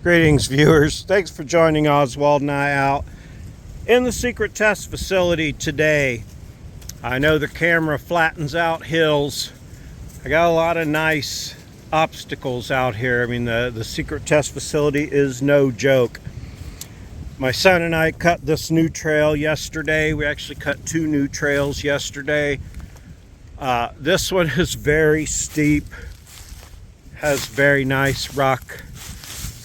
Greetings, viewers. Thanks for joining Oswald and I out in the secret test facility today. I know the camera flattens out hills. I got a lot of nice obstacles out here. I mean, the secret test facility is no joke. My son and I cut this new trail yesterday. We actually cut two new trails yesterday. This one is very steep, has very nice rock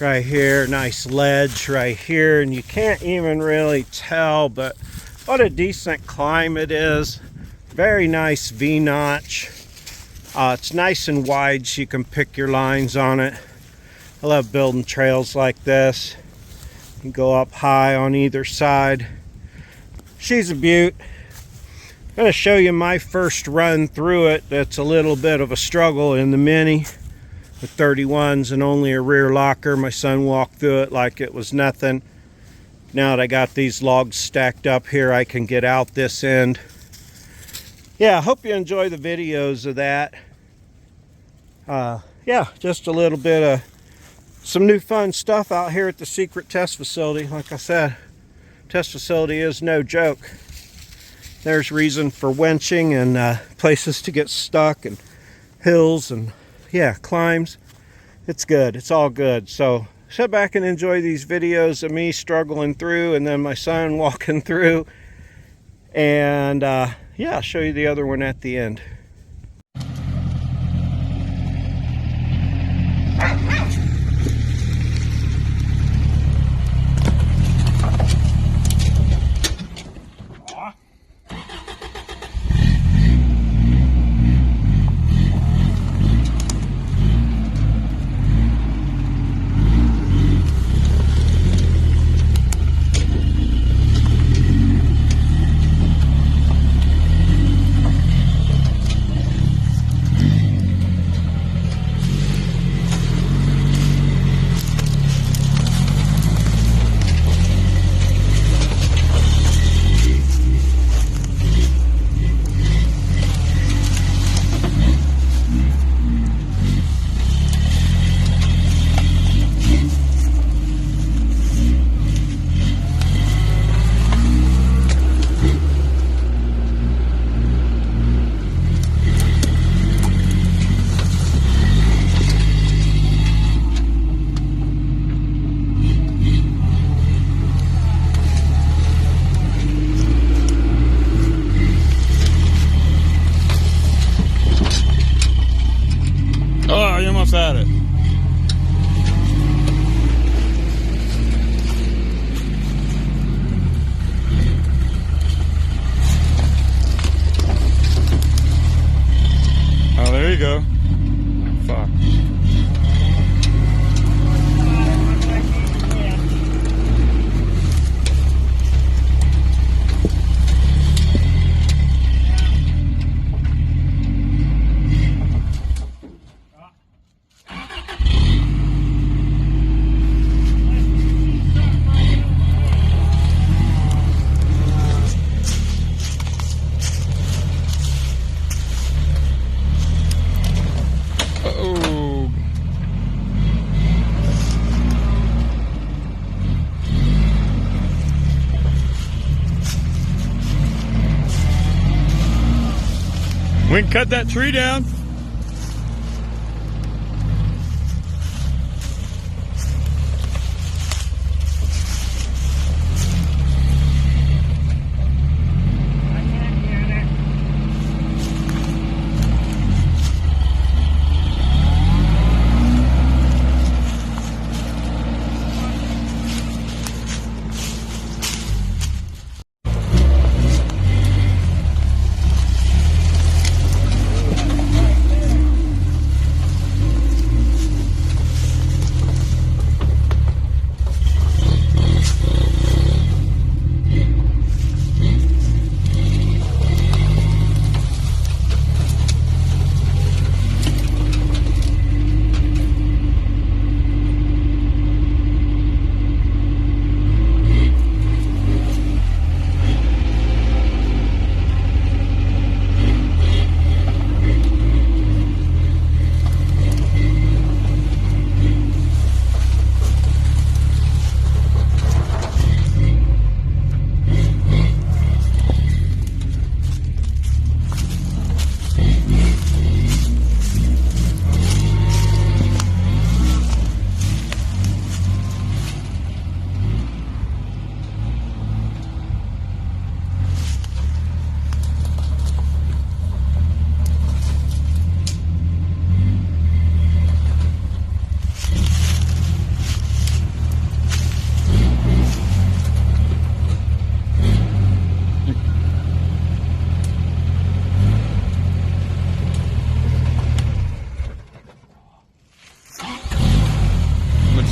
right here, nice ledge right here, and you can't even really tell, but what a decent climb it is. Very nice V-notch. It's nice and wide so you can pick your lines on it. I love building trails like this. You can go up high on either side. She's a beaut. I'm going to show you my first run through it. That's a little bit of a struggle in the Mini with 31s and only a rear locker. My son walked through it like it was nothing. Now that I got these logs stacked up here, I can get out this end. Yeah, I hope you enjoy the videos of that. Yeah, just a little bit of some new fun stuff out here at the secret test facility. Like I said, test facility is no joke. There's reason for winching and places to get stuck and hills and yeah, climbs. It's good. It's all good. So sit back and enjoy these videos of me struggling through and then my son walking through. And yeah, I'll show you the other one at the end. Oh, you almost had it. Oh, there you go. Fuck. Oh. We can cut that tree down.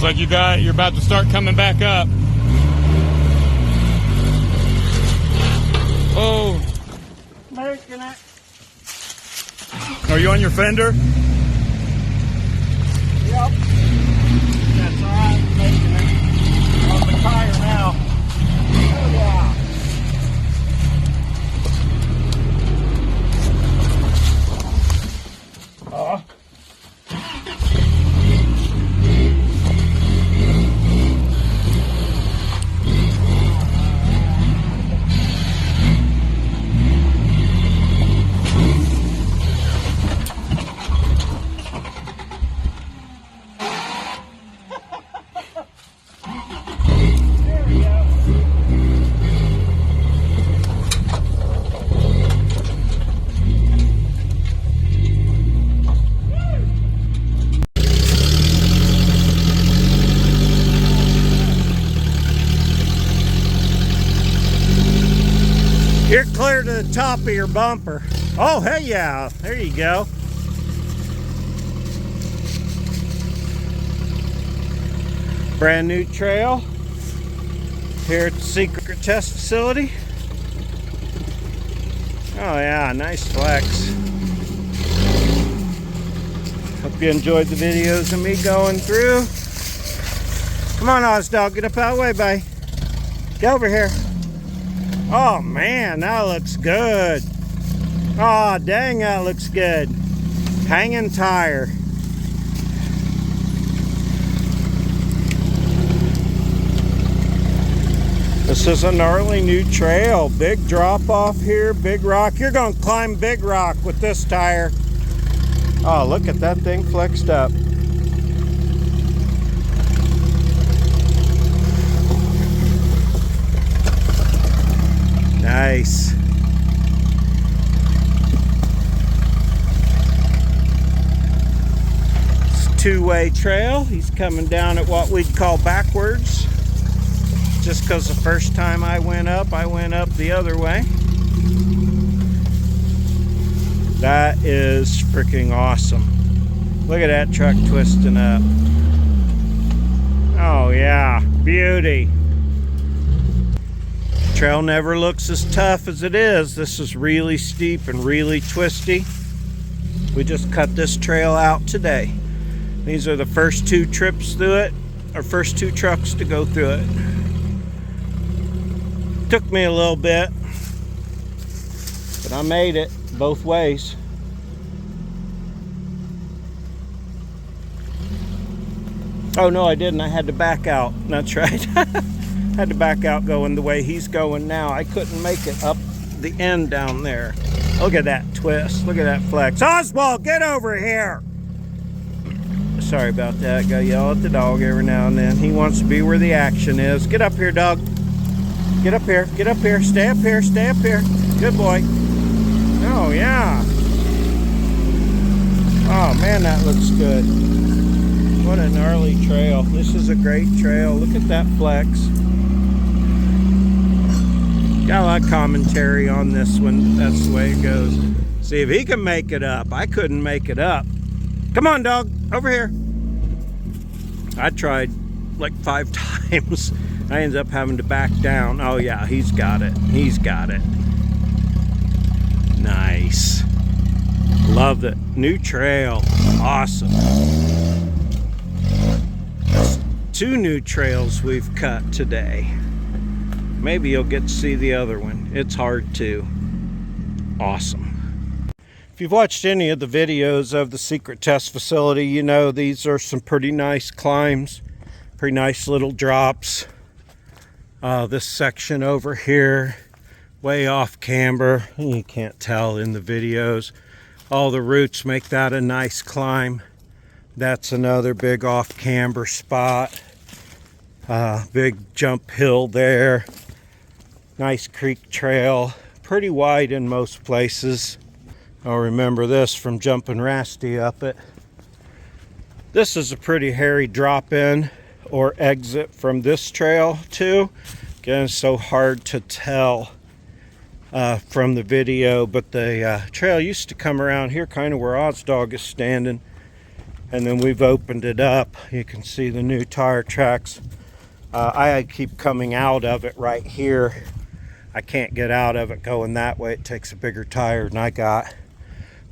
Looks like you're about to start coming back up. Oh. Making it. Are you on your fender? Yep. That's alright, making it. On the tire now. Oh yeah. You're clear to the top of your bumper. Oh, hey, yeah, there you go. Brand new trail here at the Secret Test Facility. Oh yeah, nice flex. Hope you enjoyed the videos of me going through. Come on, Ozdog, get up out of the way, buddy. Get over here. Oh man, that looks good. Oh dang, that looks good. Hanging tire. This is a gnarly new trail. Big drop off here, big rock. You're gonna climb big rock with this tire. Oh, look at that thing flexed up. Nice. It's a two-way trail. He's coming down at what we'd call backwards. Just because the first time I went up the other way. That is freaking awesome. Look at that truck twisting up. Oh yeah, beauty. Trail never looks as tough as it is. This is really steep and really twisty. We just cut this trail out today. These are the first two trips through it, our first two trucks to go through it. Took me a little bit, but I made it both ways. Oh no, I didn't. I had to back out. That's right. Had to back out going the way he's going now. I couldn't make it up the end down there. Look at that twist. Look at that flex. Oswald, get over here. Sorry about that. Gotta yell at the dog every now and then. He wants to be where the action is. Get up here, dog. Get up here. Get up here. Stay up here. Stay up here. Good boy. Oh, yeah. Oh, man, that looks good. What a gnarly trail. This is a great trail. Look at that flex. Got a lot of commentary on this one. That's the way it goes. See if he can make it up. I couldn't make it up. Come on, dog. Over here. I tried like 5 times. I ended up having to back down. Oh yeah, he's got it. He's got it. Nice. Love it. New trail. Awesome. That's 2 new trails we've cut today. Maybe you'll get to see the other one. It's hard to. Awesome. If you've watched any of the videos of the Secret Test Facility, you know these are some pretty nice climbs. Pretty nice little drops. This section over here, way off camber. You can't tell in the videos. All the roots make that a nice climb. That's another big off camber spot. Big jump hill there. Nice creek trail. Pretty wide in most places. I'll remember this from jumping Rasty up it. This is a pretty hairy drop in or exit from this trail too. Again, it's so hard to tell from the video, but the trail used to come around here kind of where Ozdog is standing. and then we've opened it up. You can see the new tire tracks. I keep coming out of it right here. I can't get out of it going that way. It takes a bigger tire than I got.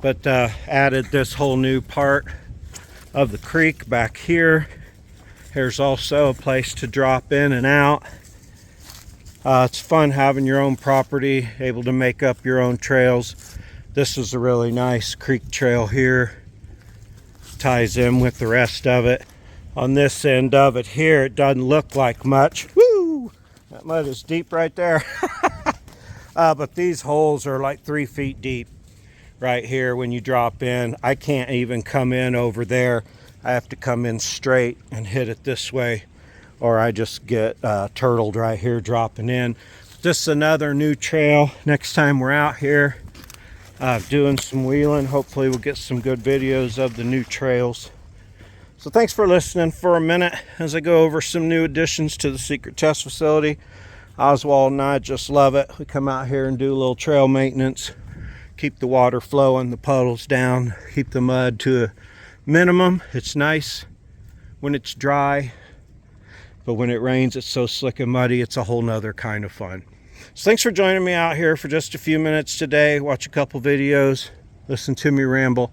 But added this whole new part of the creek back here. Here's also a place to drop in and out. It's fun having your own property, able to make up your own trails. This is a really nice creek trail here. Ties in with the rest of it. On this end of it here, it doesn't look like much. Woo! That mud is deep right there. But these holes are like 3 feet deep right here when you drop in. I can't even come in over there. I have to come in straight and hit it this way, or I just get turtled right here dropping in. This is another new trail. Next time we're out here doing some wheeling, hopefully we'll get some good videos of the new trails. So thanks for listening for a minute as I go over some new additions to the secret test facility. Oswald and I just love it. We come out here and do a little trail maintenance, keep the water flowing, the puddles down, keep the mud to a minimum. It's nice when it's dry, but when it rains it's so slick and muddy, it's a whole nother kind of fun. So thanks for joining me out here for just a few minutes today. Watch a couple videos, listen to me ramble.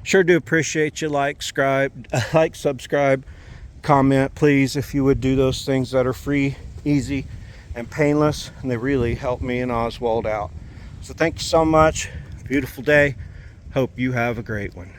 Sure do appreciate you. Like, subscribe, comment, please, if you would do those things that are free, easy, and painless, and they really help me and Oswald out. So thank you so much. Beautiful day. Hope you have a great one.